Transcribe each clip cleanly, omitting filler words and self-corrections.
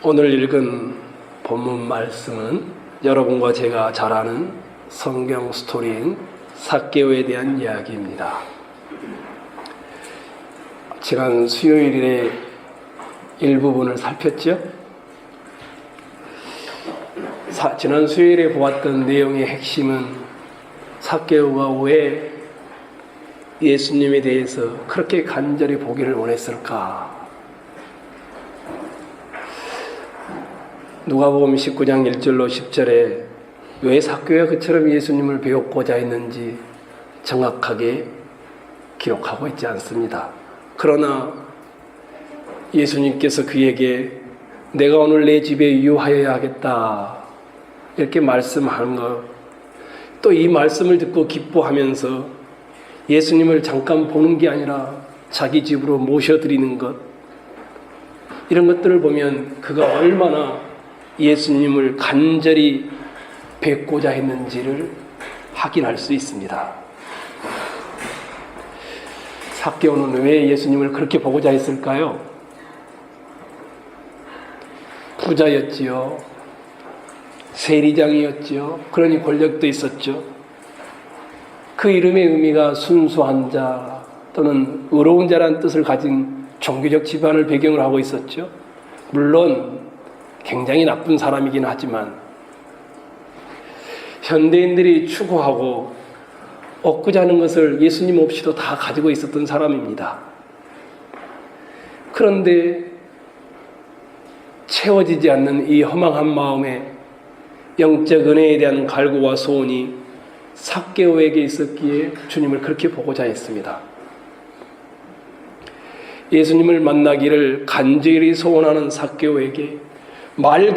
오늘 읽은 본문 말씀은 여러분과 제가 잘 아는 성경 스토리인 삭개오에 대한 이야기입니다. 지난 수요일에 일부분을 살폈죠? 지난 수요일에 보았던 내용의 핵심은 삭개오가 왜 예수님에 대해서 그렇게 간절히 보기를 원했을까? 누가복음 19장 1절로 10절에 왜 삭개오가 그처럼 예수님을 배웠고자 했는지 정확하게 기록하고 있지 않습니다. 그러나 예수님께서 그에게 내가 오늘 내 집에 유하여야 하겠다 이렇게 말씀하는 것, 또 이 말씀을 듣고 기뻐하면서 예수님을 잠깐 보는 게 아니라 자기 집으로 모셔드리는 것, 이런 것들을 보면 그가 얼마나 예수님을 간절히 뵙고자 했는지를 확인할 수 있습니다. 삭개오는 왜 예수님을 그렇게 보고자 했을까요? 부자였지요. 세리장이었지요. 그러니 권력도 있었죠. 그 이름의 의미가 순수한 자 또는 의로운 자라는 뜻을 가진 종교적 집안을 배경으로 하고 있었죠. 물론 굉장히 나쁜 사람이긴 하지만 현대인들이 추구하고 얻고자 하는 것을 예수님 없이도 다 가지고 있었던 사람입니다. 그런데 채워지지 않는 이 허망한 마음에 영적 은혜에 대한 갈구와 소원이 삭개오에게 있었기에 주님을 그렇게 보고자 했습니다. 예수님을 만나기를 간절히 소원하는 삭개오에게 말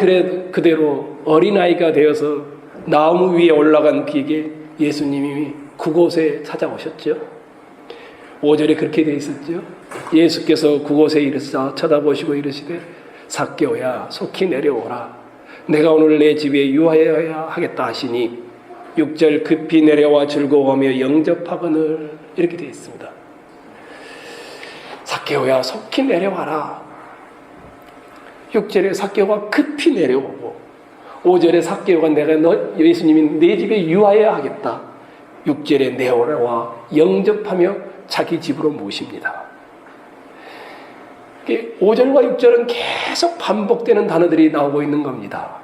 그대로 어린아이가 되어서 나무 위에 올라간 그에게 예수님이 그곳에 찾아오셨죠. 5절에 그렇게 되어 있었죠. 예수께서 그곳에 이르사 쳐다보시고 이르시되 삭개오야 속히 내려오라. 내가 오늘 내 집에 유하여야 하겠다 하시니 6절 급히 내려와 즐거워하며 영접하거늘 이렇게 되어 있습니다. 삭개오야 속히 내려와라. 6절에 삭개오가 급히 내려오고 5절에 삭개오가 예수님이 내 집에 유하여야 하겠다. 6절에 내려와 영접하며 자기 집으로 모십니다. 5절과 6절은 계속 반복되는 단어들이 나오고 있는 겁니다.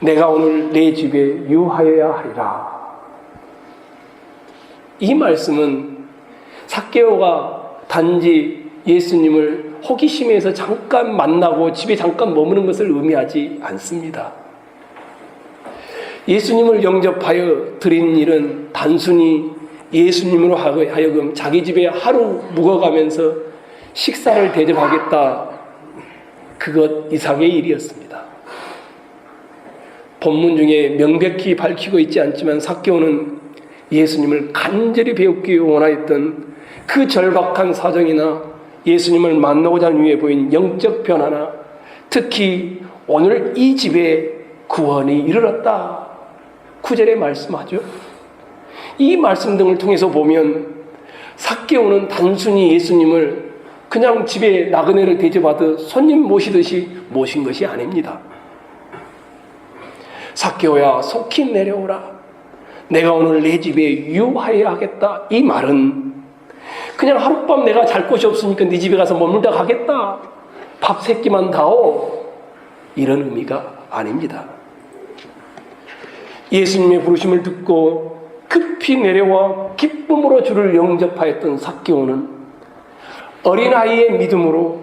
내가 오늘 내 집에 유하여야 하리라. 이 말씀은 삭개오가 단지 예수님을 호기심에서 잠깐 만나고 집에 잠깐 머무는 것을 의미하지 않습니다. 예수님을 영접하여 드린 일은 단순히 예수님으로 하여금 자기 집에 하루 묵어가면서 식사를 대접하겠다, 그것 이상의 일이었습니다. 본문 중에 명백히 밝히고 있지 않지만 삭개오는 예수님을 간절히 배우기 원하였던 그 절박한 사정이나 예수님을 만나고자 하는 이유에 보인 영적 변화나 특히 오늘 이 집에 구원이 이르렀다 9절에 말씀하죠. 이 말씀 등을 통해서 보면 삭개오는 단순히 예수님을 그냥 집에 나그네를 대접하듯 손님 모시듯이 모신 것이 아닙니다. 삭개오야 속히 내려오라. 내가 오늘 내 집에 유하여야 하겠다. 이 말은 그냥 하룻밤 내가 잘 곳이 없으니까 네 집에 가서 머물다 가겠다. 밥 세 끼만 다오. 이런 의미가 아닙니다. 예수님의 부르심을 듣고 급히 내려와 기쁨으로 주를 영접하였던 삭개오는 어린아이의 믿음으로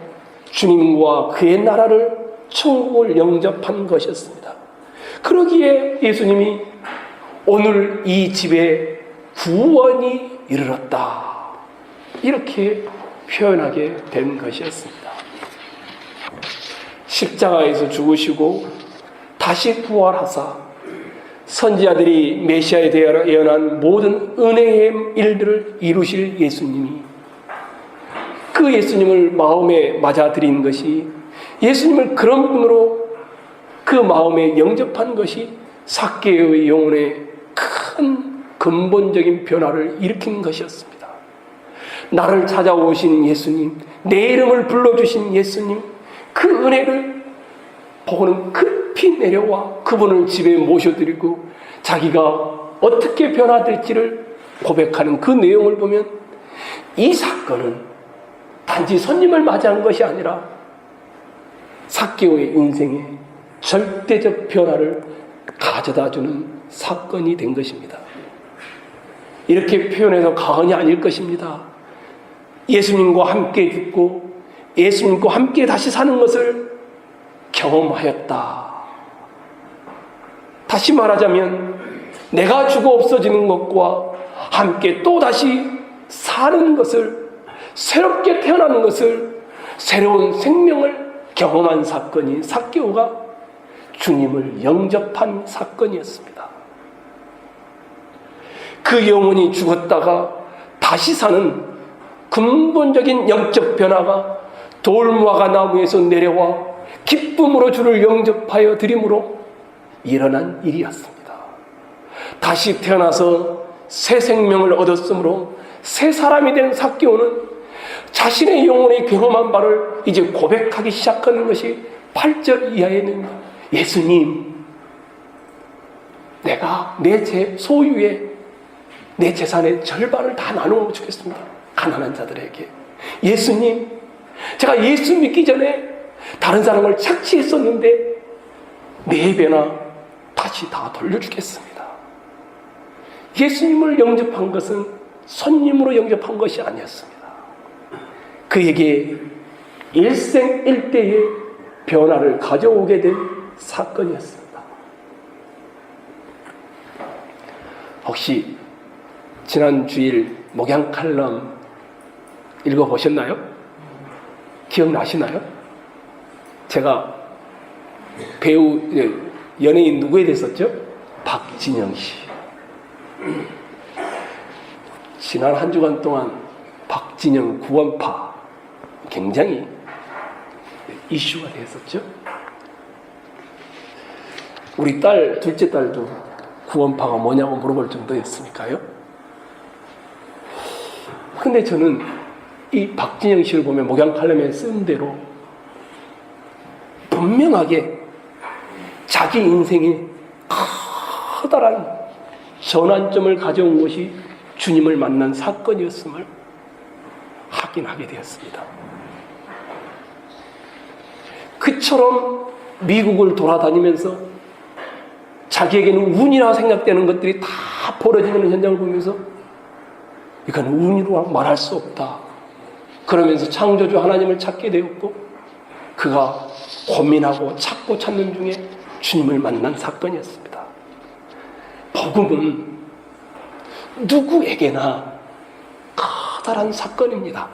주님과 그의 나라를 천국을 영접한 것이었습니다. 그러기에 예수님이 오늘 이 집에 구원이 이르렀다 이렇게 표현하게 된 것이었습니다. 십자가에서 죽으시고 다시 부활하사 선지자들이 메시아에 대하여 예언한 모든 은혜의 일들을 이루실 예수님이, 그 예수님을 마음에 맞아들인 것이, 예수님을 그런 분으로 그 마음에 영접한 것이 삭개오의 영혼에 큰 근본적인 변화를 일으킨 것이었습니다. 나를 찾아오신 예수님, 내 이름을 불러주신 예수님, 그 은혜를 보고는 급히 내려와 그분을 집에 모셔드리고 자기가 어떻게 변화될지를 고백하는 그 내용을 보면 이 사건은 단지 손님을 맞이한 것이 아니라 삭개오의 인생에 절대적 변화를 가져다주는 사건이 된 것입니다. 이렇게 표현해서 과언이 아닐 것입니다. 예수님과 함께 죽고 예수님과 함께 다시 사는 것을 경험하였다. 다시 말하자면 내가 죽어 없어지는 것과 함께 또 다시 사는 것을, 새롭게 태어나는 것을, 새로운 생명을 경험한 사건이 삭개오가 주님을 영접한 사건이었습니다. 그 영혼이 죽었다가 다시 사는 근본적인 영적 변화가 돌무화과 나무에서 내려와 기쁨으로 주를 영접하여 드림으로 일어난 일이었습니다. 다시 태어나서 새 생명을 얻었으므로 새 사람이 된 삭개오는 자신의 영혼에 경험한 바를 이제 고백하기 시작하는 것이 8절 이하에 있는 예수님, 내가 내 소유의 내 재산의 절반을 다 나누어 주겠습니다. 가난한 자들에게. 예수님, 제가 예수 믿기 전에 다른 사람을 착취했었는데 4배나 다시 다 돌려주겠습니다. 예수님을 영접한 것은 손님으로 영접한 것이 아니었습니다. 그에게 일생일대의 변화를 가져오게 된 사건이었습니다. 혹시 지난 주일 목양 칼럼 읽어보셨나요? 기억나시나요? 제가 배우, 연예인 누구에 대했었죠? 박진영 씨. 지난 한 주간 동안 박진영 구원파 굉장히 이슈가 되었었죠. 우리 딸, 둘째 딸도 구원파가 뭐냐고 물어볼 정도였으니까요. 근데 저는 이 박진영 씨를 보면 목양 칼럼에 쓴 대로 분명하게 자기 인생에 커다란 전환점을 가져온 것이 주님을 만난 사건이었음을 확인하게 되었습니다. 그처럼 미국을 돌아다니면서 자기에게는 운이라고 생각되는 것들이 다 벌어지는 현장을 보면서 이건 운이라고 말할 수 없다. 그러면서 창조주 하나님을 찾게 되었고 그가 고민하고 찾고 찾는 중에 주님을 만난 사건이었습니다. 복음은 누구에게나 커다란 사건입니다.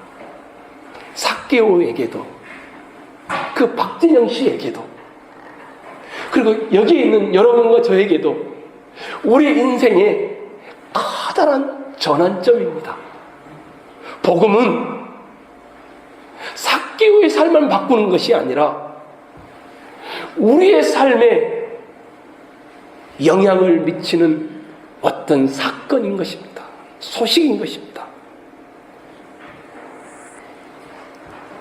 삭개오에게도 그 박진영 씨에게도 그리고 여기에 있는 여러분과 저에게도 우리 인생의 커다란 전환점입니다. 복음은 삭개오의 삶을 바꾸는 것이 아니라 우리의 삶에 영향을 미치는 어떤 사건인 것입니다. 소식인 것입니다.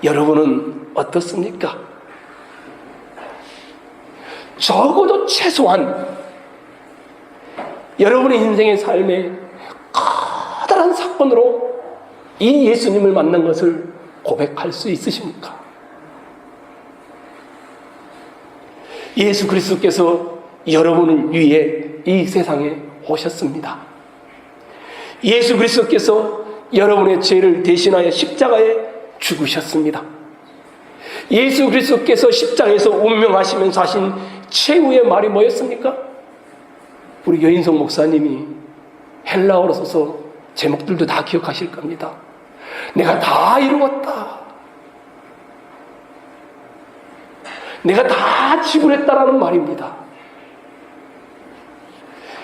여러분은 어떻습니까? 적어도 최소한 여러분의 인생의 삶에 커다란 사건으로 이 예수님을 만난 것을 고백할 수 있으십니까? 예수 그리스도께서 여러분을 위해 이 세상에 오셨습니다. 예수 그리스도께서 여러분의 죄를 대신하여 십자가에 죽으셨습니다. 예수 그리스도께서 십자가에서 운명하시면서 하신 최후의 말이 뭐였습니까? 우리 여인성 목사님이 헬라어로 써서 제목들도 다 기억하실 겁니다. 내가 다 이루었다. 내가 다 지불했다라는 말입니다.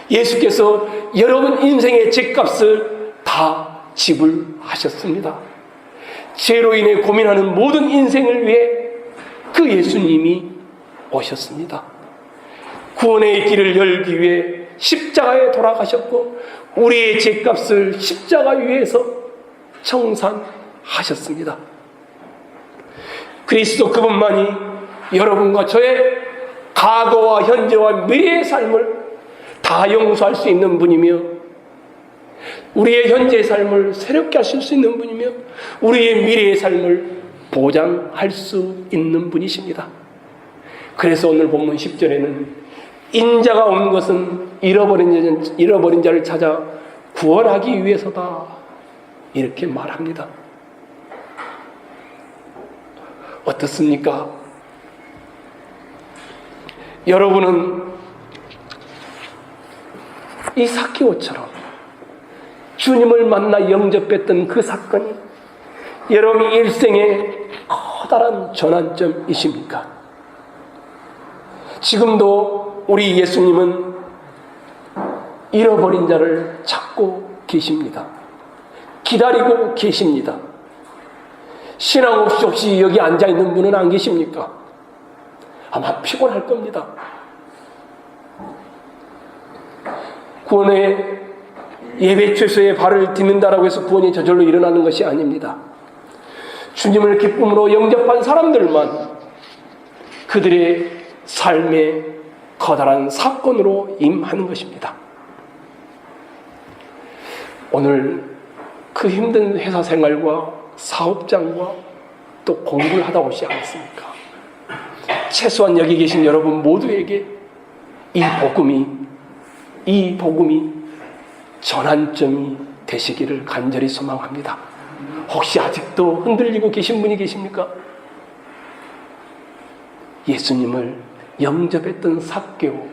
예수께서 여러분 인생의 죄값을 다 지불하셨습니다. 죄로 인해 고민하는 모든 인생을 위해 그 예수님이 오셨습니다. 구원의 길을 열기 위해 십자가에 돌아가셨고 우리의 죄값을 십자가 위에서 청산하셨습니다. 그리스도 그분만이 여러분과 저의 과거와 현재와 미래의 삶을 다 용서할 수 있는 분이며, 우리의 현재의 삶을 새롭게 하실 수 있는 분이며, 우리의 미래의 삶을 보장할 수 있는 분이십니다. 그래서 오늘 본문 10절에는 인자가 온 것은 잃어버린 자를 찾아 구원하기 위해서다, 이렇게 말합니다. 어떻습니까? 여러분은 이 삭개오처럼 주님을 만나 영접했던 그 사건이 여러분 일생의 커다란 전환점이십니까? 지금도 우리 예수님은 잃어버린 자를 찾고 계십니다. 기다리고 계십니다. 신앙 없이 혹시 여기 앉아있는 분은 안 계십니까? 아마 피곤할 겁니다. 구원의 예배 최소에 발을 딛는다라고 해서 구원이 저절로 일어나는 것이 아닙니다. 주님을 기쁨으로 영접한 사람들만 그들의 삶의 커다란 사건으로 임하는 것입니다. 오늘 그 힘든 회사 생활과 사업장과 또 공부를 하다 오지 않았습니까? 최소한 여기 계신 여러분 모두에게 이 복음이 전환점이 되시기를 간절히 소망합니다. 혹시 아직도 흔들리고 계신 분이 계십니까? 예수님을 영접했던 삭개오,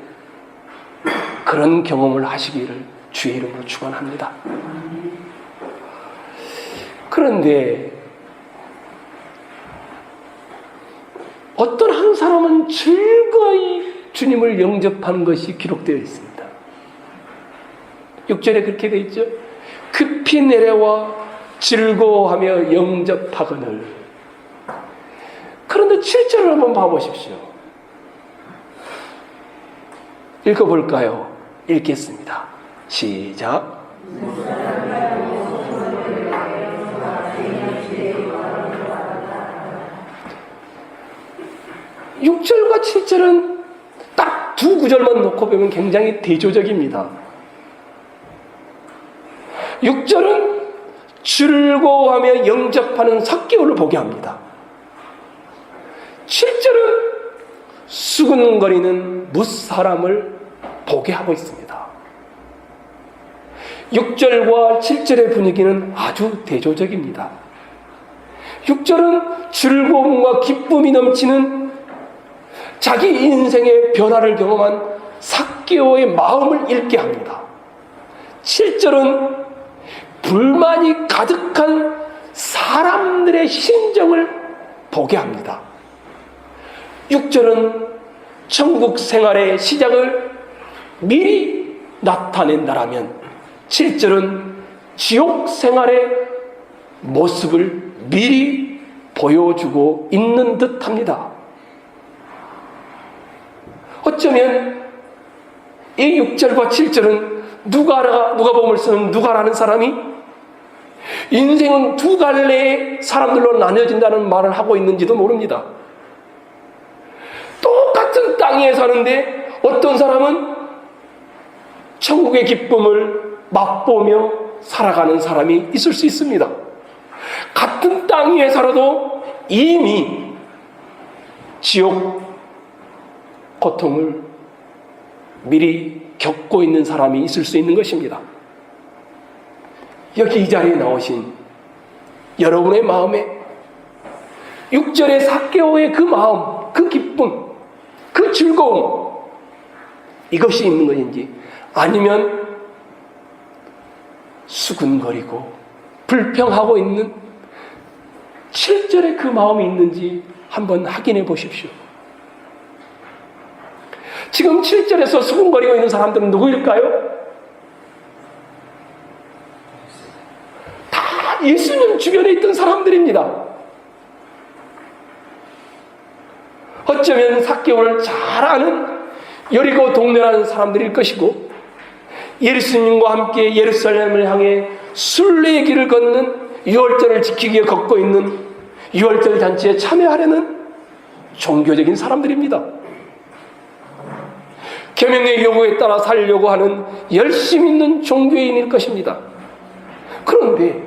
그런 경험을 하시기를 주의 이름으로 축원합니다. 그런데 어떤 한 사람은 즐거이 주님을 영접하는 것이 기록되어 있습니다. 6절에 그렇게 되어 있죠. 급히 내려와 즐거워하며 영접하거늘. 그런데 7절을 한번 봐보십시오. 읽어볼까요? 읽겠습니다. 시작. 6절과 7절은 딱 두 구절만 놓고 보면 굉장히 대조적입니다. 6절은 즐거워하며 영접하는 삭개오를 보게 합니다. 7절은 수근거리는 무사람을 보게 하고 있습니다. 6절과 7절의 분위기는 아주 대조적입니다. 6절은 즐거움과 기쁨이 넘치는 자기 인생의 변화를 경험한 삭개오의 마음을 읽게 합니다. 7절은 불만이 가득한 사람들의 심정을 보게 합니다. 6절은 천국 생활의 시작을 미리 나타낸다라면 7절은 지옥 생활의 모습을 미리 보여주고 있는 듯합니다. 어쩌면 이 6절과 7절은 누가복음을 쓰는 누가라는 사람이 인생은 두 갈래의 사람들로 나뉘어진다는 말을 하고 있는지도 모릅니다. 똑같은 땅에 사는데 어떤 사람은 천국의 기쁨을 맛보며 살아가는 사람이 있을 수 있습니다. 같은 땅 위에 살아도 이미 지옥 고통을 미리 겪고 있는 사람이 있을 수 있는 것입니다. 여기 이 자리에 나오신 여러분의 마음에 6절의 삭개오의 그 마음, 그 기쁨, 그 즐거움, 이것이 있는 것인지, 아니면 수근거리고 불평하고 있는 7절의 그 마음이 있는지 한번 확인해 보십시오. 지금 7절에서 수근거리고 있는 사람들은 누구일까요? 다 예수님 주변에 있던 사람들입니다. 어쩌면 삭개오를 잘 아는 여리고 동네라는 사람들일 것이고, 예수님과 함께 예루살렘을 향해 순례의 길을 걷는 유월절을 지키기 위해 걷고 있는 유월절 잔치에 참여하려는 종교적인 사람들입니다. 계명의 요구에 따라 살려고 하는 열심 있는 종교인일 것입니다. 그런데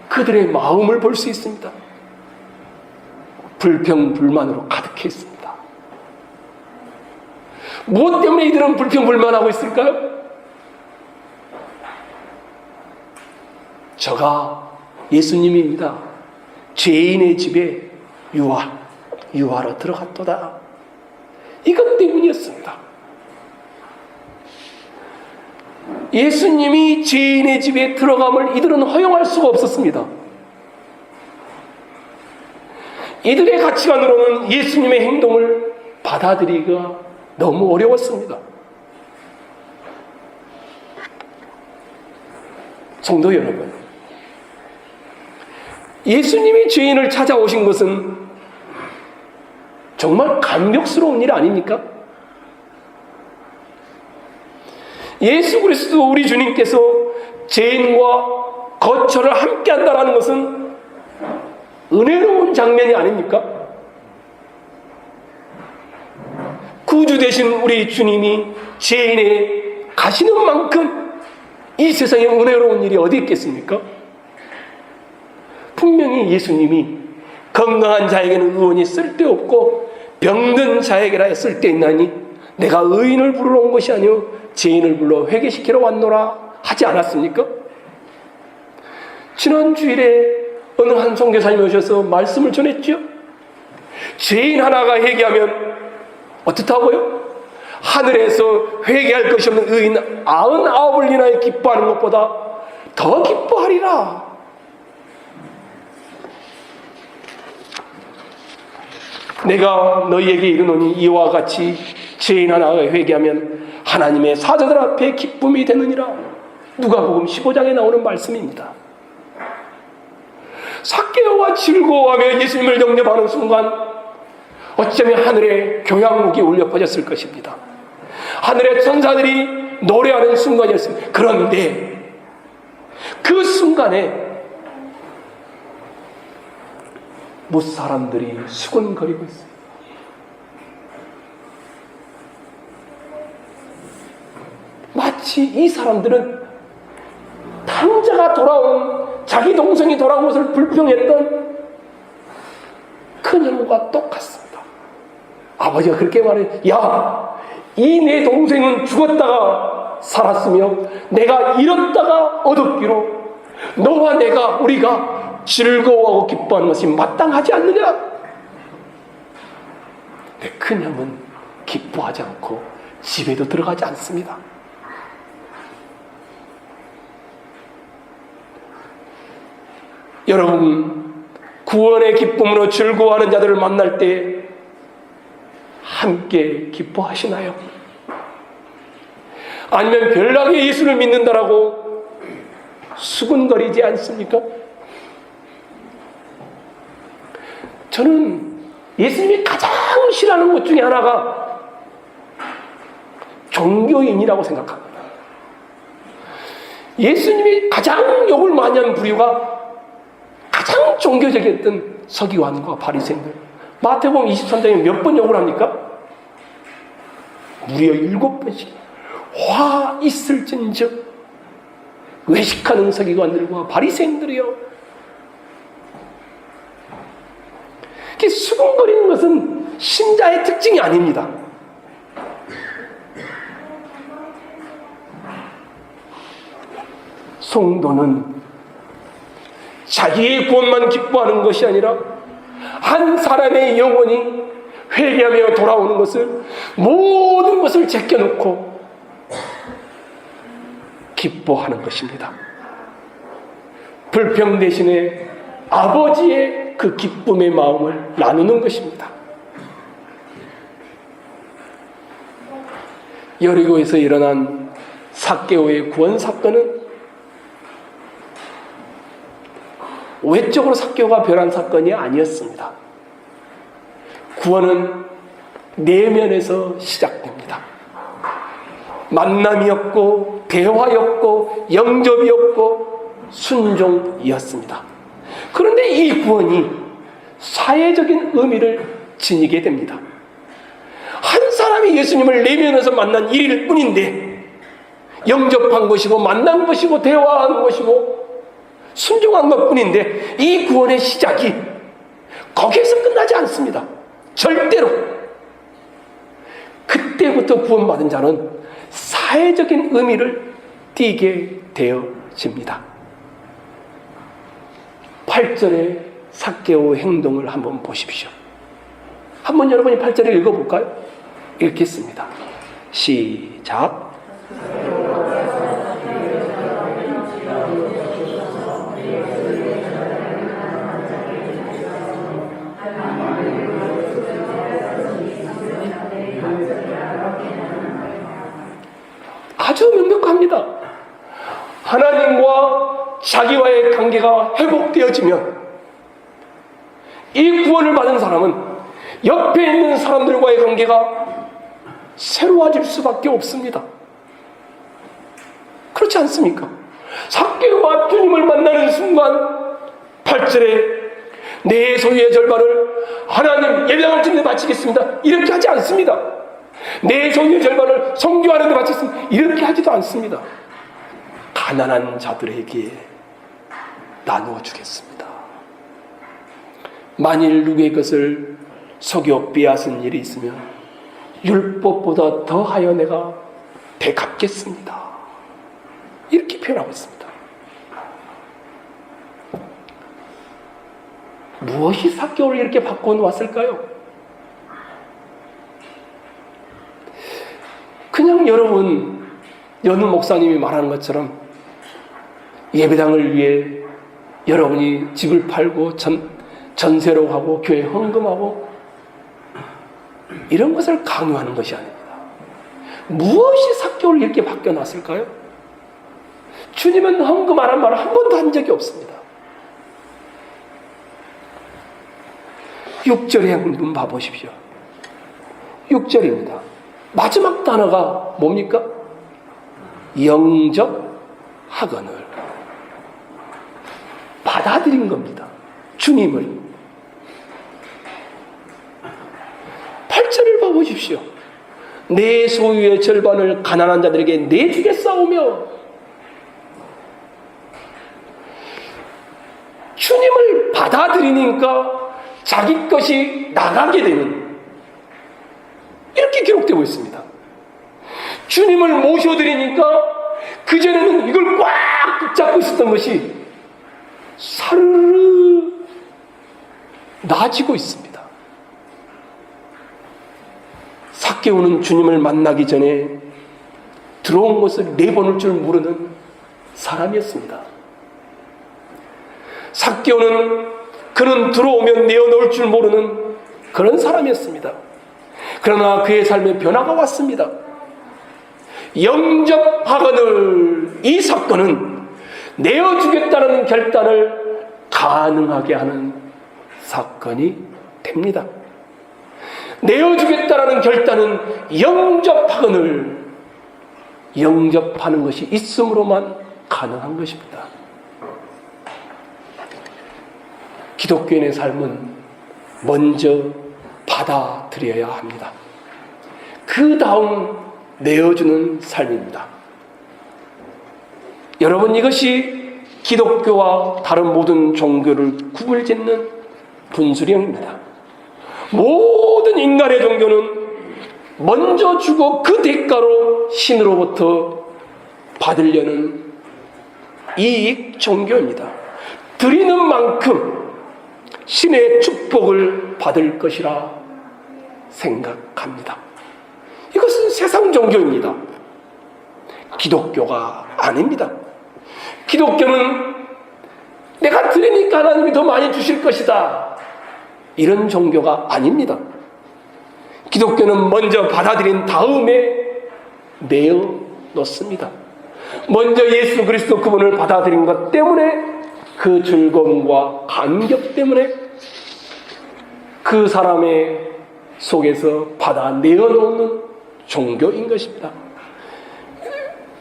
그들의 마음을 볼 수 있습니다. 불평불만으로 가득해 있습니다. 무엇 때문에 이들은 불평불만하고 있을까요? 저가 예수님입니다. 죄인의 집에 유하러 들어갔도다. 이것 때문이었습니다. 예수님이 죄인의 집에 들어감을 이들은 허용할 수가 없었습니다. 이들의 가치관으로는 예수님의 행동을 받아들이기가 너무 어려웠습니다. 성도 여러분, 예수님이 죄인을 찾아오신 것은 정말 감격스러운 일 아닙니까? 예수 그리스도 우리 주님께서 죄인과 거처를 함께 한다는 것은 은혜로운 장면이 아닙니까? 구주 되신 우리 주님이 죄인에 가시는 만큼 이 세상에 은혜로운 일이 어디 있겠습니까? 분명히 예수님이 건강한 자에게는 의원이 쓸데없고 병든 자에게라 쓸데있나니 내가 의인을 부르러 온 것이 아니요 죄인을 불러 회개시키러 왔노라 하지 않았습니까? 지난 주일에 어느 한 선교사님이 오셔서 말씀을 전했죠. 죄인 하나가 회개하면 어떻다고요? 하늘에서 회개할 것이 없는 의인 99을 인하여 기뻐하는 것보다 더 기뻐하리라. 내가 너희에게 이르노니 이와 같이 죄인 하나가 회개하면 하나님의 사자들 앞에 기쁨이 되느니라. 누가복음 15장에 나오는 말씀입니다. 삭개오가 즐거워하며 예수님을 영접하는 순간 어쩌면 하늘에 교향곡이 울려 퍼졌을 것입니다. 하늘의 천사들이 노래하는 순간이었습니다. 그런데 그 순간에 무사람들이 수군거리고 있습니다. 마치 이 사람들은 탕자가 돌아온 자기 동생이 돌아온 것을 불평했던 그녀와 똑같습니다. 아버지가 그렇게 말해요. 야, 이 내 동생은 죽었다가 살았으며 내가 잃었다가 얻었기로 너와 내가 우리가 즐거워하고 기뻐하는 것이 마땅하지 않느냐? 근데 그녀는 기뻐하지 않고 집에도 들어가지 않습니다. 여러분, 구원의 기쁨으로 즐거워하는 자들을 만날 때 함께 기뻐하시나요? 아니면 별나게 예수를 믿는다라고 수군거리지 않습니까? 저는 예수님이 가장 싫어하는 것 중에 하나가 종교인이라고 생각합니다. 예수님이 가장 욕을 많이 하는 부류가 가장 종교적이었던 서기관과 바리새인들. 마태복음 23장에 몇 번 욕을 합니까? 무려 7번씩. 화 있을진즉 외식하는 서기관들과 바리새인들이요. 이렇게 수군거리는 것은 신자의 특징이 아닙니다. 성도는 자기의 구원만 기뻐하는 것이 아니라 한 사람의 영혼이 회개하며 돌아오는 것을 모든 것을 제껴놓고 기뻐하는 것입니다. 불평 대신에 아버지의 그 기쁨의 마음을 나누는 것입니다. 여리고에서 일어난 삭개오의 구원 사건은 외적으로 삭개오가 변한 사건이 아니었습니다. 구원은 내면에서 시작됩니다. 만남이었고 대화였고 영접이었고 순종이었습니다. 그런데 이 구원이 사회적인 의미를 지니게 됩니다. 한 사람이 예수님을 내면에서 만난 일일 뿐인데 영접한 것이고 만난 것이고 대화한 것이고 순종한 것뿐인데 이 구원의 시작이 거기에서 끝나지 않습니다. 절대로. 그때부터 구원받은 자는 사회적인 의미를 띠게 되어집니다. 8절의 삭개오 행동을 한번 보십시오. 한번 여러분이 8절을 읽어볼까요? 읽겠습니다. 시작. 아주 명백합니다. 하나님과 자기와의 관계가 회복되어지면 이 구원을 받은 사람은 옆에 있는 사람들과의 관계가 새로워질 수밖에 없습니다. 그렇지 않습니까? 삭개오가 주님을 만나는 순간 8절에 내 소유의 절반을 하나님 예배당을 짓는 데 바치겠습니다, 이렇게 하지 않습니다. 내 소유의 절반을 선교하는 데 바치겠습니다, 이렇게 하지도 않습니다. 가난한 자들에게 나누어 주겠습니다. 만일 누구의 것을 속여 빼앗은 일이 있으면 율법보다 더하여 내가 되갚겠습니다, 이렇게 표현하고 있습니다. 무엇이 삭개오를 이렇게 바꿔놓았을까요? 그냥 여러분 연우 목사님이 말하는 것처럼 예배당을 위해 여러분이 집을 팔고 전세로 하고 교회 헌금하고 이런 것을 강요하는 것이 아닙니다. 무엇이 삭개오를 이렇게 바뀌어놨을까요? 주님은 헌금하라는 말을 한 번도 한 적이 없습니다. 6절의 행문 봐보십시오. 6절입니다. 마지막 단어가 뭡니까? 영접하거늘. 받아들인 겁니다. 주님을. 8절을 봐보십시오. 내 소유의 절반을 가난한 자들에게 내주겠사오며, 주님을 받아들이니까 자기 것이 나가게 되는, 이렇게 기록되고 있습니다. 주님을 모셔드리니까 그전에는 이걸 꽉 붙잡고 있었던 것이 사르르 나아지고 있습니다. 삭개오는 주님을 만나기 전에 들어온 것을 내보낼 줄 모르는 사람이었습니다. 삭개오는 그는 들어오면 내어놓을 줄 모르는 그런 사람이었습니다. 그러나 그의 삶에 변화가 왔습니다. 영접하거늘, 이 사건은 내어주겠다는 결단을 가능하게 하는 사건이 됩니다. 내어주겠다는 결단은 영접하거늘, 영접하는 것이 있음으로만 가능한 것입니다. 기독교인의 삶은 먼저 받아들여야 합니다. 그 다음 내어주는 삶입니다. 여러분, 이것이 기독교와 다른 모든 종교를 구분짓는 분수령입니다. 모든 인간의 종교는 먼저 주고 그 대가로 신으로부터 받으려는 이익 종교입니다. 드리는 만큼 신의 축복을 받을 것이라 생각합니다. 이것은 세상 종교입니다. 기독교가 아닙니다. 기독교는 내가 드리니까 하나님이 더 많이 주실 것이다, 이런 종교가 아닙니다. 기독교는 먼저 받아들인 다음에 내어 놓습니다. 먼저 예수 그리스도 그분을 받아들인 것 때문에, 그 즐거움과 감격 때문에 그 사람의 속에서 받아 내어놓는 종교인 것입니다.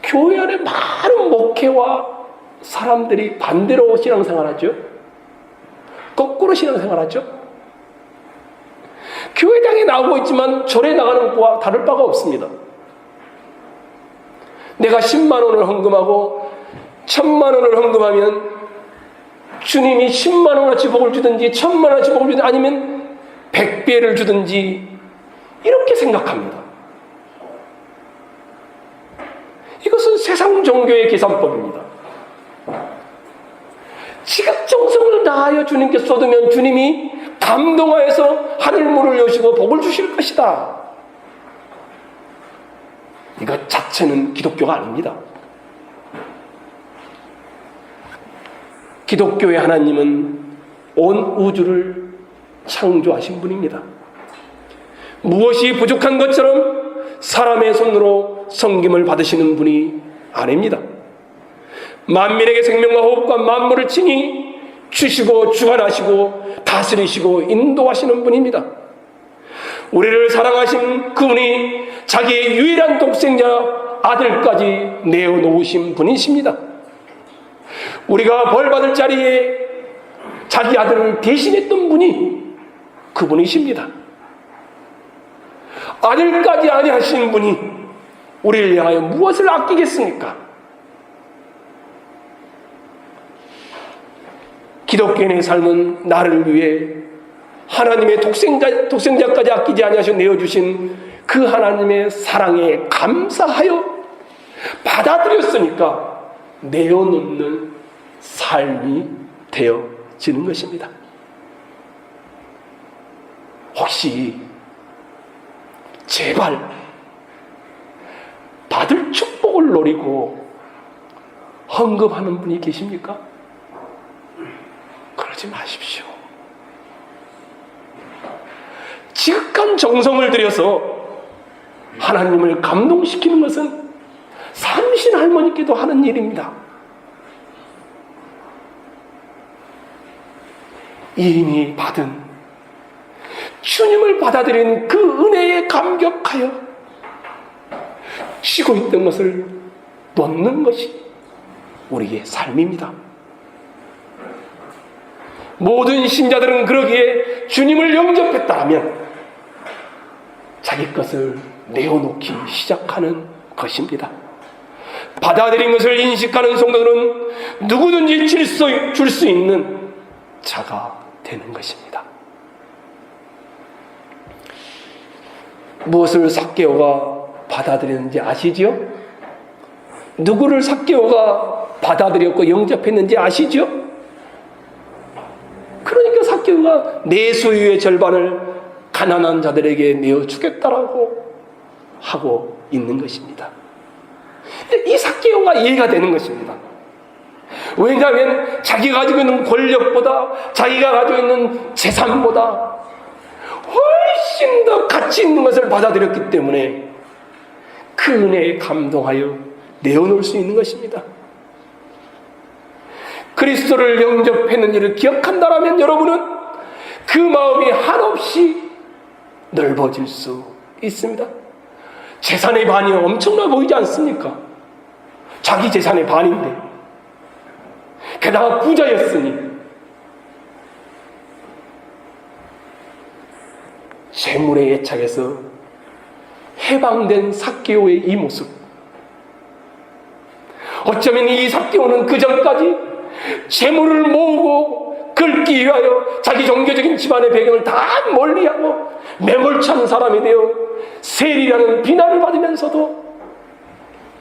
교회 안에 많은 목회와 사람들이 반대로 신앙생활하죠. 거꾸로 신앙생활하죠. 교회당에 나오고 있지만 절에 나가는 것과 다를 바가 없습니다. 내가 10만 원을 헌금하고 1000만 원을 헌금하면 주님이 10만 원어치 복을 주든지 1000만 원어치 복을 주든지 아니면 100배를 주든지 이렇게 생각합니다. 이것은 세상 종교의 계산법입니다. 지극정성을 다하여 주님께 쏟으면 주님이 감동하여서 하늘문을 여시고 복을 주실 것이다. 이것 자체는 기독교가 아닙니다. 기독교의 하나님은 온 우주를 창조하신 분입니다. 무엇이 부족한 것처럼 사람의 손으로 섬김을 받으시는 분이 아닙니다. 만민에게 생명과 호흡과 만물을 친히 주시고 주관하시고 다스리시고 인도하시는 분입니다. 우리를 사랑하신 그분이 자기의 유일한 독생자 아들까지 내어놓으신 분이십니다. 우리가 벌받을 자리에 자기 아들을 대신했던 분이 그분이십니다. 아들까지 아니하신 분이 우리를 위하여 무엇을 아끼겠습니까? 기독교인의 삶은 나를 위해 하나님의 독생자까지 아끼지 아니하셔 내어주신 그 하나님의 사랑에 감사하여 받아들였으니까 내어놓는 삶이 되어지는 것입니다. 혹시 제발 받을 축복을 노리고 헌금하는 분이 계십니까? 그러지 마십시오. 지극한 정성을 들여서 하나님을 감동시키는 것은 삼신 할머니께도 하는 일입니다. 이미 받은 주님을 받아들인 그 은혜에 감격하여 쉬고 있던 것을 놓는 것이 우리의 삶입니다. 모든 신자들은 그러기에 주님을 영접했다면 자기 것을 내어놓기 시작하는 것입니다. 받아들인 것을 인식하는 성도들은 누구든지 줄 수 있는 자가 되는 것입니다. 무엇을 삭개오가 받아들였는지 아시지요? 누구를 삭개오가 받아들였고 영접했는지 아시죠? 그러니까 삭개오가 내 소유의 절반을 가난한 자들에게 내어주겠다라고 하고 있는 것입니다. 이 삭개오가 이해가 되는 것입니다. 왜냐하면 자기가 가지고 있는 권력보다 자기가 가지고 있는 재산보다 훨씬 더 가치 있는 것을 받아들였기 때문에 그 은혜에 감동하여 내어놓을 수 있는 것입니다. 그리스도를 영접했는지를 기억한다면 여러분은 그 마음이 한없이 넓어질 수 있습니다. 재산의 반이 엄청나 보이지 않습니까? 자기 재산의 반인데 게다가 부자였으니 재물의 애착에서 해방된 삭개오의 이 모습, 어쩌면 이 삭개오는 그 전까지 재물을 모으고 긁기 위하여 자기 종교적인 집안의 배경을 다 멀리하고 매몰찬 사람이 되어 세리라는 비난을 받으면서도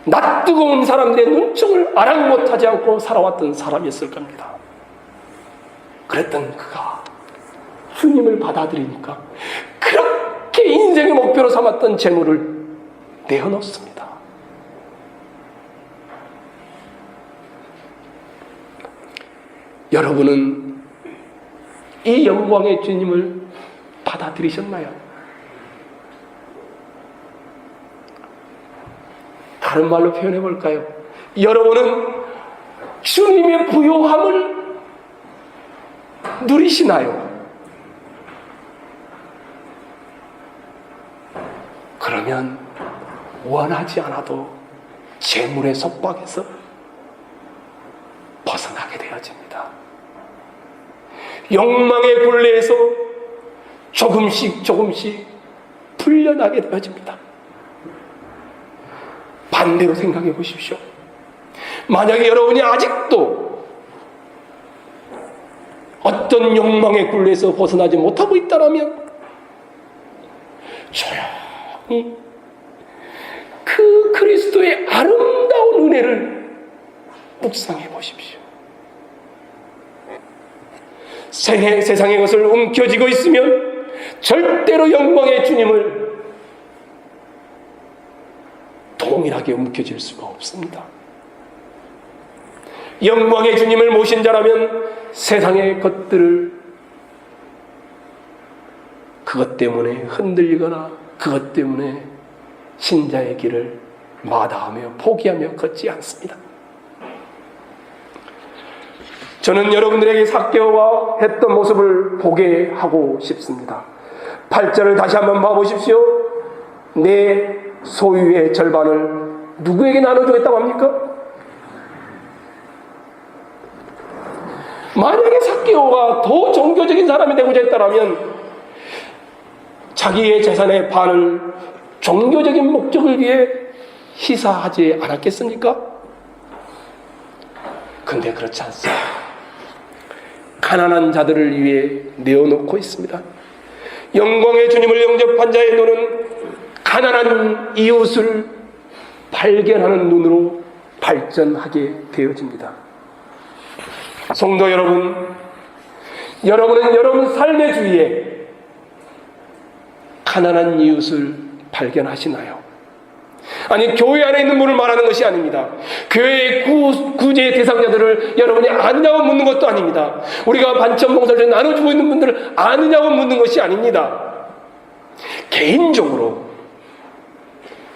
낯뜨거운 사람들의 눈총을 아랑 못하지 않고 살아왔던 사람이었을 겁니다. 그랬던 그가 주님을 받아들이니까 그렇게 인생의 목표로 삼았던 재물을 내어놓습니다. 여러분은 이 영광의 주님을 받아들이셨나요? 다른 말로 표현해 볼까요? 여러분은 주님의 부요함을 누리시나요? 그러면 원하지 않아도 재물의 속박에서 벗어나게 되어집니다. 욕망의 굴레에서 조금씩 풀려나게 되어집니다. 반대로 생각해 보십시오. 만약에 여러분이 아직도 어떤 욕망의 굴레에서 벗어나지 못하고 있다면 조용히 그 그리스도의 아름다운 은혜를 묵상해 보십시오. 세상의 것을 움켜쥐고 있으면 절대로 영광의 주님을 동일하게 움켜쥘 수가 없습니다. 영광의 주님을 모신 자라면 세상의 것들을 그것 때문에 흔들리거나 그것 때문에 신자의 길을 마다하며 포기하며 걷지 않습니다. 저는 여러분들에게 삭개오가 했던 모습을 보게 하고 싶습니다. 8절을 다시 한번 봐보십시오. 내 소유의 절반을 누구에게 나눠주겠다고 합니까? 만약에 삭개오가 더 종교적인 사람이 되고자 했다면 자기의 재산의 반을 종교적인 목적을 위해 희사하지 않았겠습니까? 근데 그렇지 않습니다. 가난한 자들을 위해 내어놓고 있습니다. 영광의 주님을 영접한 자의 눈은 가난한 이웃을 발견하는 눈으로 발전하게 되어집니다. 성도 여러분, 여러분은 여러분 삶의 주위에 가난한 이웃을 발견하시나요? 아니, 교회 안에 있는 분을 말하는 것이 아닙니다. 교회의 구제의 대상자들을 여러분이 아느냐고 묻는 것도 아닙니다. 우리가 반찬 봉사를 나눠주고 있는 분들을 아느냐고 묻는 것이 아닙니다. 개인적으로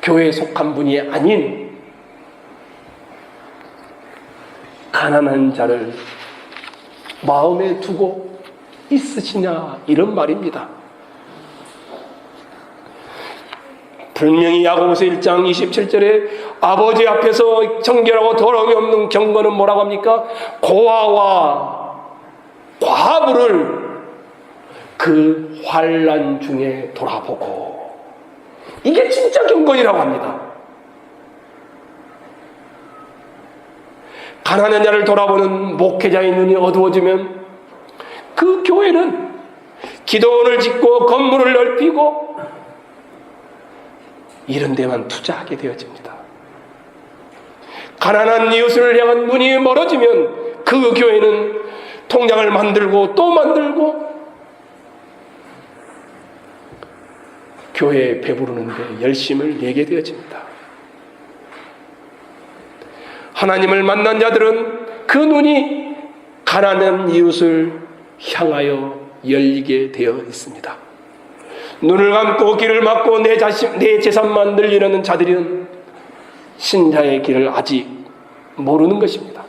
교회에 속한 분이 아닌 가난한 자를 마음에 두고 있으시냐, 이런 말입니다. 분명히 야고보서 1장 27절에 아버지 앞에서 정결하고 더러움이 없는 경건은 뭐라고 합니까? 고아와 과부를 그 환난 중에 돌아보고, 이게 진짜 경건이라고 합니다. 가난한 자를 돌아보는 목회자의 눈이 어두워지면 그 교회는 기도원을 짓고 건물을 넓히고 이런 데만 투자하게 되어집니다. 가난한 이웃을 향한 눈이 멀어지면 그 교회는 통장을 만들고 또 만들고 교회에 배부르는데 열심을 내게 되어집니다. 하나님을 만난 자들은 그 눈이 가난한 이웃을 향하여 열리게 되어 있습니다. 눈을 감고 귀를 막고 내 재산만 늘리려는 자들은 신자의 길을 아직 모르는 것입니다.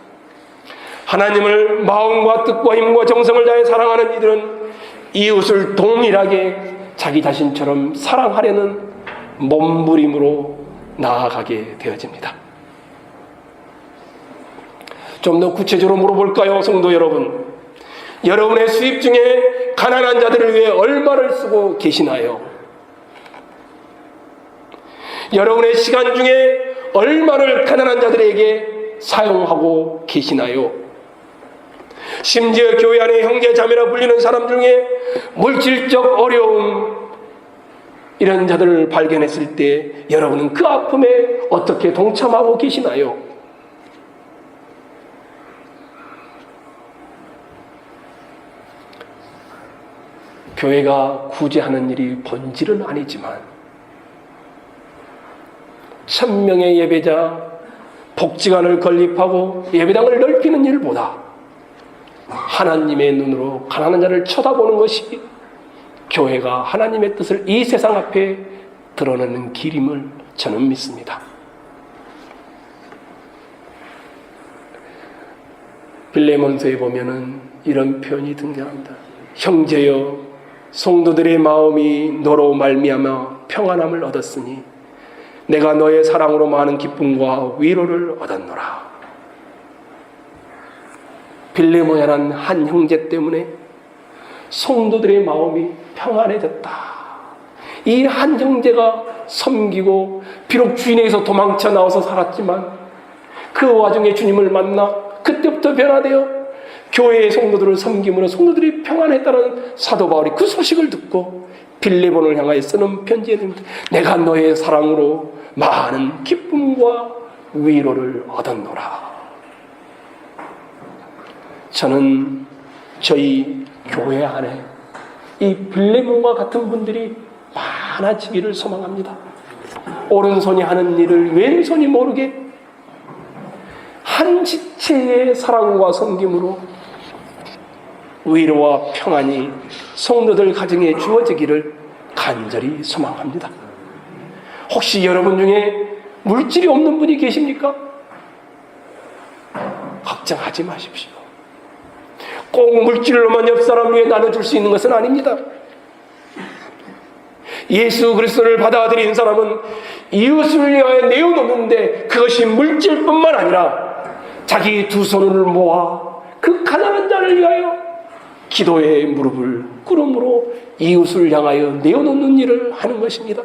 하나님을 마음과 뜻과 힘과 정성을 다해 사랑하는 이들은 이웃을 동일하게 자기 자신처럼 사랑하려는 몸부림으로 나아가게 되어집니다. 좀 더 구체적으로 물어볼까요, 성도 여러분? 여러분의 수입 중에 가난한 자들을 위해 얼마를 쓰고 계시나요? 여러분의 시간 중에 얼마를 가난한 자들에게 사용하고 계시나요? 심지어 교회 안에 형제 자매라 불리는 사람 중에 물질적 어려움, 이런 자들을 발견했을 때 여러분은 그 아픔에 어떻게 동참하고 계시나요? 교회가 구제하는 일이 본질은 아니지만 1000명의 예배자, 복지관을 건립하고 예배당을 넓히는 일보다 하나님의 눈으로 가난한 자를 쳐다보는 것이 교회가 하나님의 뜻을 이 세상 앞에 드러내는 길임을 저는 믿습니다. 빌레몬서에 보면은 이런 표현이 등장합니다. 형제여, 성도들의 마음이 너로 말미암아 평안함을 얻었으니 내가 너의 사랑으로 많은 기쁨과 위로를 얻었노라. 빌레몬이라는 한 형제 때문에 성도들의 마음이 평안해졌다. 이 한 형제가 섬기고 비록 주인에게서 도망쳐 나와서 살았지만 그 와중에 주님을 만나 그때부터 변화되어 교회의 성도들을 섬김으로 성도들이 평안했다는 사도 바울이 그 소식을 듣고 빌레몬을 향하여 쓰는 편지에는 내가 너의 사랑으로 많은 기쁨과 위로를 얻었노라. 저는 저희 교회 안에 이 빌레몬과 같은 분들이 많아지기를 소망합니다. 오른손이 하는 일을 왼손이 모르게 한 지체의 사랑과 섬김으로 위로와 평안이 성도들 가정에 주어지기를 간절히 소망합니다. 혹시 여러분 중에 물질이 없는 분이 계십니까? 걱정하지 마십시오. 꼭 물질로만 옆 사람 위에 나눠줄 수 있는 것은 아닙니다. 예수 그리스도를 받아들인 사람은 이웃을 위하여 내어놓는데 그것이 물질뿐만 아니라 자기 두 손을 모아 그 가난한 자를 위하여 기도의 무릎을 꿇음으로 이웃을 향하여 내어놓는 일을 하는 것입니다.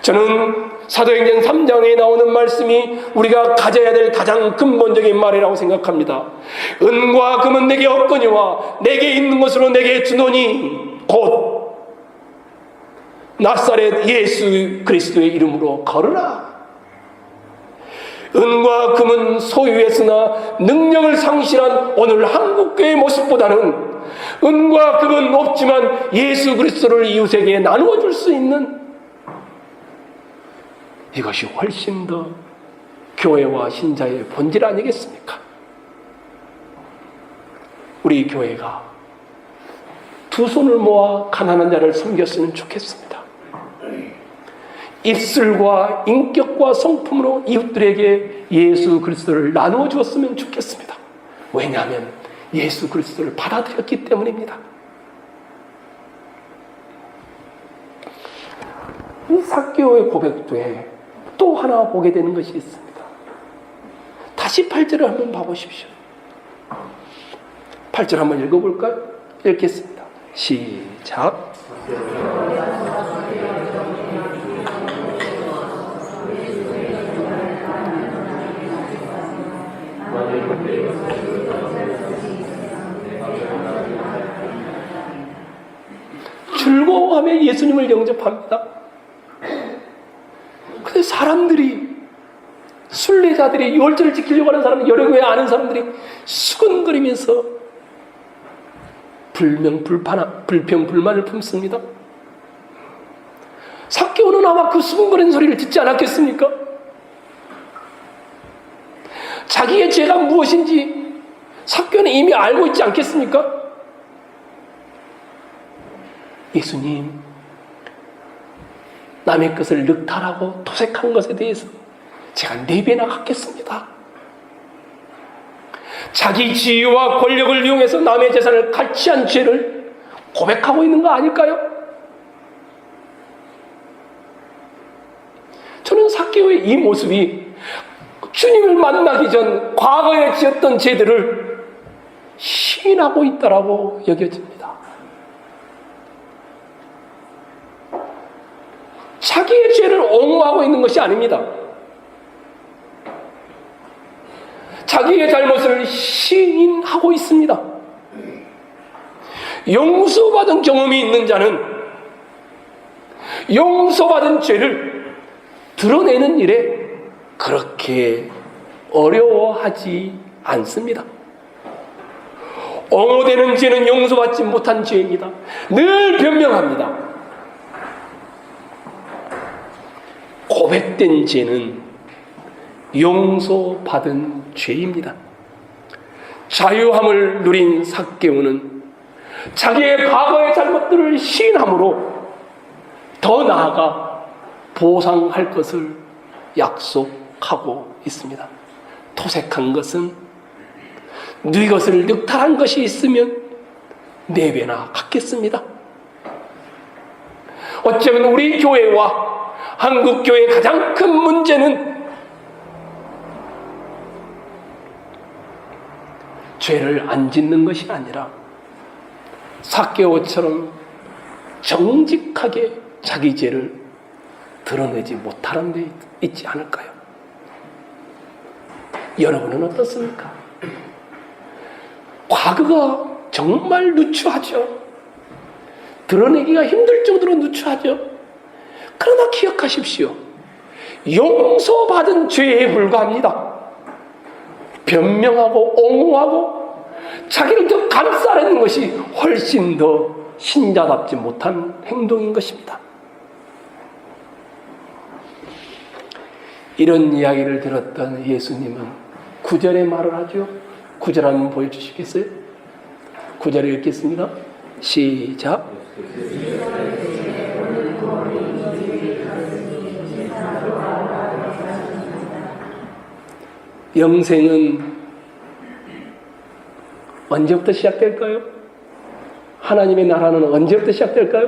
저는 사도행전 3장에 나오는 말씀이 우리가 가져야 될 가장 근본적인 말이라고 생각합니다. 은과 금은 내게 없거니와 내게 있는 것으로 내게 주노니 곧 나사렛 예수 그리스도의 이름으로 걸으라. 은과 금은 소유했으나 능력을 상실한 오늘 한국교회의 모습보다는 은과 금은 없지만 예수 그리스도를 이웃에게 나누어 줄 수 있는 이것이 훨씬 더 교회와 신자의 본질 아니겠습니까? 우리 교회가 두 손을 모아 가난한 자를 섬겼으면 좋겠습니다. 입술과 인격과 성품으로 이웃들에게 예수 그리스도를 나누어 주었으면 좋겠습니다. 왜냐하면 예수 그리스도를 받아들였기 때문입니다. 이 삭개오의 고백도에 또 하나 보게 되는 것이 있습니다. 다시 8절을 한번 봐보십시오. 8절 한번 읽어볼까요? 읽겠습니다. 시작. 즐거워하며 예수님을 영접합니다. 근데 사람들이, 순례자들이, 유월절을 지키려고 하는 사람들, 여러교회 아는 사람들이 수근거리면서 불평불만을 품습니다. 삭개오는 아마 그 수근거리는 소리를 듣지 않았겠습니까? 자기의 죄가 무엇인지 삭개오는 이미 알고 있지 않겠습니까? 예수님, 남의 것을 늑탈하고 토색한 것에 대해서 제가 4배나 갚겠습니다. 자기 지위와 권력을 이용해서 남의 재산을 갈취한 죄를 고백하고 있는 거 아닐까요? 저는 삭개오의 이 모습이 주님을 만나기 전 과거에 지었던 죄들을 시인하고 있다라고 여겨집니다. 자기의 죄를 옹호하고 있는 것이 아닙니다. 자기의 잘못을 시인하고 있습니다. 용서받은 경험이 있는 자는 용서받은 죄를 드러내는 일에 그렇게 어려워하지 않습니다. 옹호되는 죄는 용서받지 못한 죄입니다. 늘 변명합니다. 고백된 죄는 용서받은 죄입니다. 자유함을 누린 삭개오는 자기의 과거의 잘못들을 시인함으로 더 나아가 보상할 것을 약속하고 있습니다. 토색한 것은 네 것을 늑탈한 것이 있으면 4배나 갚겠습니다. 어쩌면 우리 교회와 한국 교회의 가장 큰 문제는 죄를 안 짓는 것이 아니라 삭개오처럼 정직하게 자기 죄를 드러내지 못하는 데 있지 않을까요? 여러분은 어떻습니까? 과거가 정말 누추하죠. 드러내기가 힘들 정도로 누추하죠. 그러나 기억하십시오. 용서받은 죄에 불과합니다. 변명하고 옹호하고 자기를 더 감싸려는 것이 훨씬 더 신자답지 못한 행동인 것입니다. 이런 이야기를 들었던 예수님은 9절에 말을 하죠. 9절 한번 보여주시겠어요? 9절을 읽겠습니다. 시작. 영생은 언제부터 시작될까요? 하나님의 나라는 언제부터 시작될까요?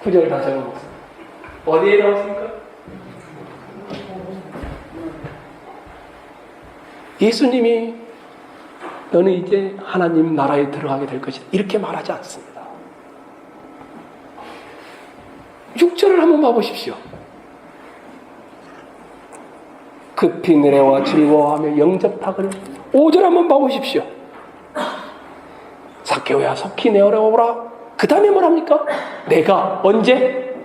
9절 다시 한번 보겠습니다. 어디에 나왔습니까? 예수님이 너는 이제 하나님 나라에 들어가게 될 것이다, 이렇게 말하지 않습니다. 6절을 한번 봐보십시오. 급히 내려와 즐거워하며 영접하거늘. 5절 한번 봐보십시오. 삭개오야 속히 내려오라. 그 다음에 뭐랍니까? 내가 언제?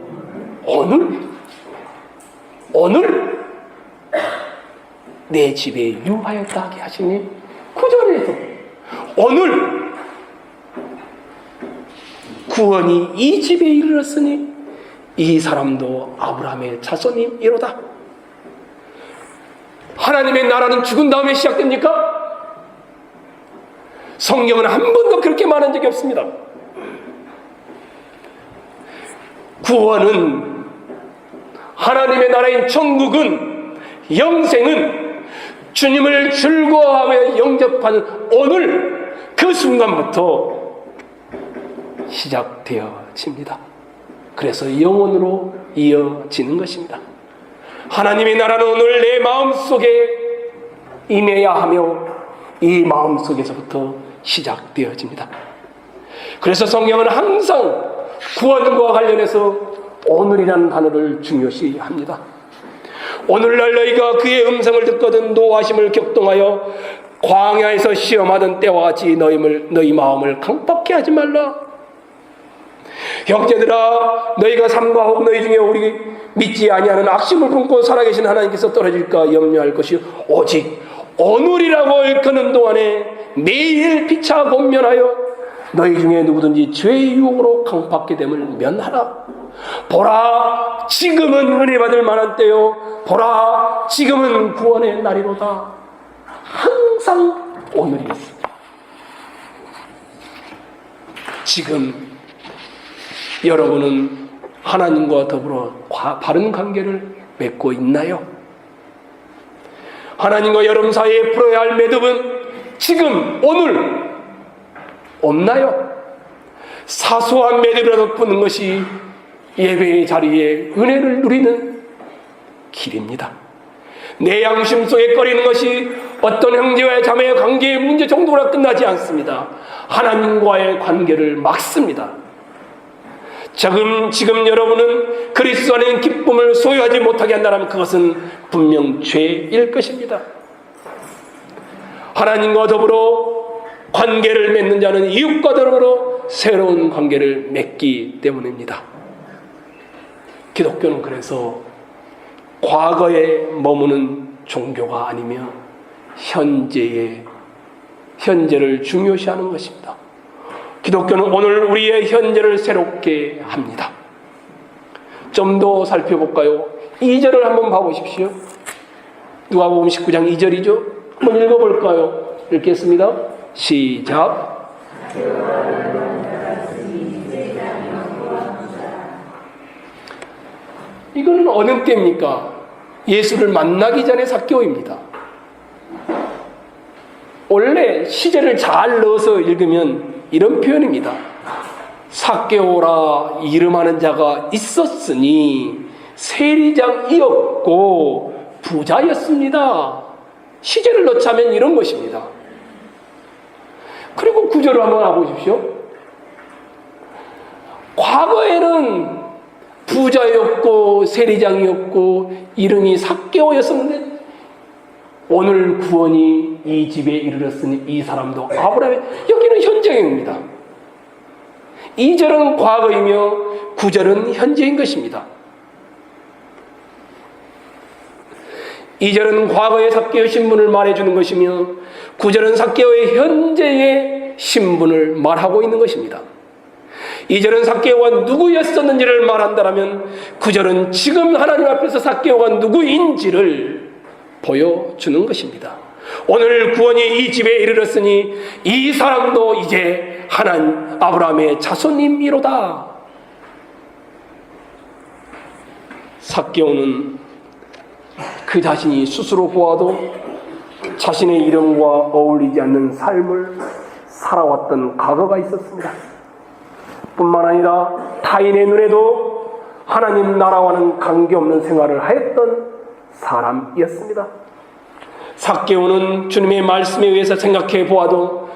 오늘 내 집에 유하였다 하게 하시니 9절에서 오늘 구원이 이 집에 이르렀으니 이 사람도 아브라함의 자손이로다. 하나님의 나라는 죽은 다음에 시작됩니까? 성경은 한 번도 그렇게 말한 적이 없습니다. 구원은, 하나님의 나라인 천국은, 영생은 주님을 즐거워하며 영접하는 오늘 그 순간부터 시작되어집니다. 그래서 영원으로 이어지는 것입니다. 하나님의 나라는 오늘 내 마음속에 임해야 하며 이 마음속에서부터 시작되어집니다. 그래서 성경은 항상 구원과 관련해서 오늘이라는 단어를 중요시합니다. 오늘날 너희가 그의 음성을 듣거든 노하심을 격동하여 광야에서 시험하던 때와 같이 너희 마음을 강팍해 하지 말라. 형제들아, 너희가 삼가 혹 너희 중에 우리 믿지 아니하는 악심을 품고 살아계신 하나님께서 떨어질까 염려할 것이 오직 오늘이라고 일컫는 동안에 매일 피차 권면하여 너희 중에 누구든지 죄의 유혹으로 강팍게 됨을 면하라. 보라, 지금은 은혜 받을 만한 때요, 보라, 지금은 구원의 날이로다. 항상 오늘이 있습니다. 지금 여러분은 하나님과 더불어 바른 관계를 맺고 있나요? 하나님과 여러분 사이에 풀어야 할 매듭은 지금 오늘 없나요? 사소한 매듭이라도 푸는 것이 예배의 자리에 은혜를 누리는 길입니다. 내 양심 속에 꺼리는 것이 어떤 형제와 자매의 관계의 문제 정도로 끝나지 않습니다. 하나님과의 관계를 막습니다. 지금 여러분은 그리스도 안에 기쁨을 소유하지 못하게 한다면 그것은 분명 죄일 것입니다. 하나님과 더불어 관계를 맺는 자는 이웃과 더불어 새로운 관계를 맺기 때문입니다. 기독교는 그래서 과거에 머무는 종교가 아니며 현재를 중요시하는 것입니다. 기독교는 오늘 우리의 현재를 새롭게 합니다. 좀 더 살펴볼까요? 2절을 한번 봐보십시오. 누가복음 19장 2절이죠. 한번 읽어볼까요? 읽겠습니다. 시작. 이거는 어느 때입니까? 예수를 만나기 전에 삭개오입니다. 원래 시제를 잘 넣어서 읽으면 이런 표현입니다. 삭개오라 이름하는 자가 있었으니 세리장이었고 부자였습니다. 시제를 넣자면 이런 것입니다. 그리고 9절을 한번 와보십시오. 과거에는 부자였고 세리장이었고 이름이 삭개오였었는데 오늘 구원이 이 집에 이르렀으니 이 사람도 아브라함의, 여기는 현재입니다. 2절은 과거이며 9절은 현재인 것입니다. 2절은 과거의 삭개오 신분을 말해주는 것이며 9절은 삭개오의 현재의 신분을 말하고 있는 것입니다. 2절은 삭개오가 누구였었는지를 말한다면 9절은 지금 하나님 앞에서 삭개오가 누구인지를 보여주는 것입니다. 오늘 구원이 이 집에 이르렀으니 이 사람도 이제 하나님 아브라함의 자손임이로다. 삭개오는 그 자신이 스스로 보아도 자신의 이름과 어울리지 않는 삶을 살아왔던 과거가 있었습니다. 뿐만 아니라 타인의 눈에도 하나님 나라와는 관계없는 생활을 하였던 사람이었습니다. 삭개오는 주님의 말씀에 의해서 생각해 보아도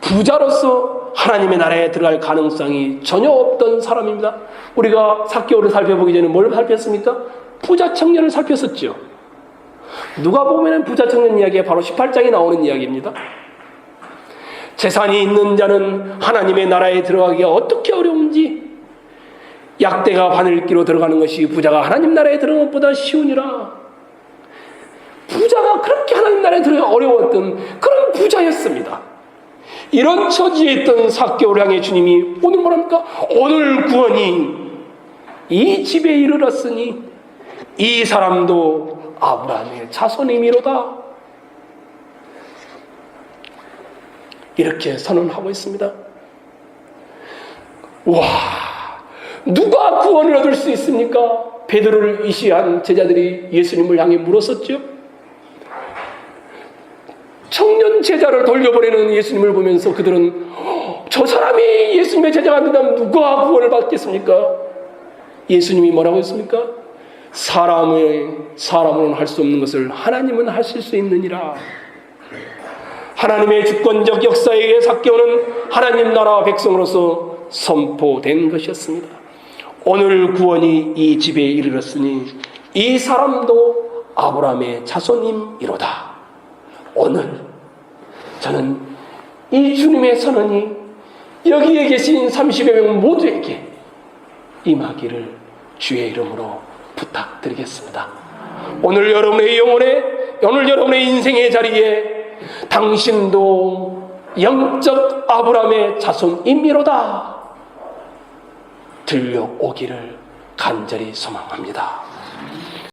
부자로서 하나님의 나라에 들어갈 가능성이 전혀 없던 사람입니다. 우리가 삭개오를 살펴보기 전에 뭘 살폈습니까? 부자 청년을 살폈었죠. 누가복음에는 부자 청년 이야기가 바로 18장에 나오는 이야기입니다. 재산이 있는 자는 하나님의 나라에 들어가기가 어떻게 어려운지, 약대가 바늘기로 들어가는 것이 부자가 하나님 나라에 들어가는 것보다 쉬우니라. 부자가 그렇게 하나님 나라에 들어가기 어려웠던 그런 부자였습니다. 이런 처지에 있던 삭개오를 향해 주님이 오늘 뭐랍니까? 오늘 구원이 이 집에 이르렀으니 이 사람도 아브라함의 자손임이로다. 이렇게 선언하고 있습니다. 와, 누가 구원을 얻을 수 있습니까? 베드로를 의시한 제자들이 예수님을 향해 물었었죠. 청년 제자를 돌려보내는 예수님을 보면서 그들은 저 사람이 예수님의 제자가 안 된다면 누가 구원을 받겠습니까? 예수님이 뭐라고 했습니까? 사람으로는 할 수 없는 것을 하나님은 하실 수 있느니라. 하나님의 주권적 역사에 의해 삭개오는 하나님 나라와 백성으로서 선포된 것이었습니다. 오늘 구원이 이 집에 이르렀으니 이 사람도 아브라함의 자손임이로다. 오늘 저는 이 주님의 선언이 여기에 계신 30여 명 모두에게 임하기를 주의 이름으로 부탁드리겠습니다. 오늘 여러분의 영혼에, 오늘 여러분의 인생의 자리에 당신도 영적 아브라함의 자손임이로다 들려오기를 간절히 소망합니다.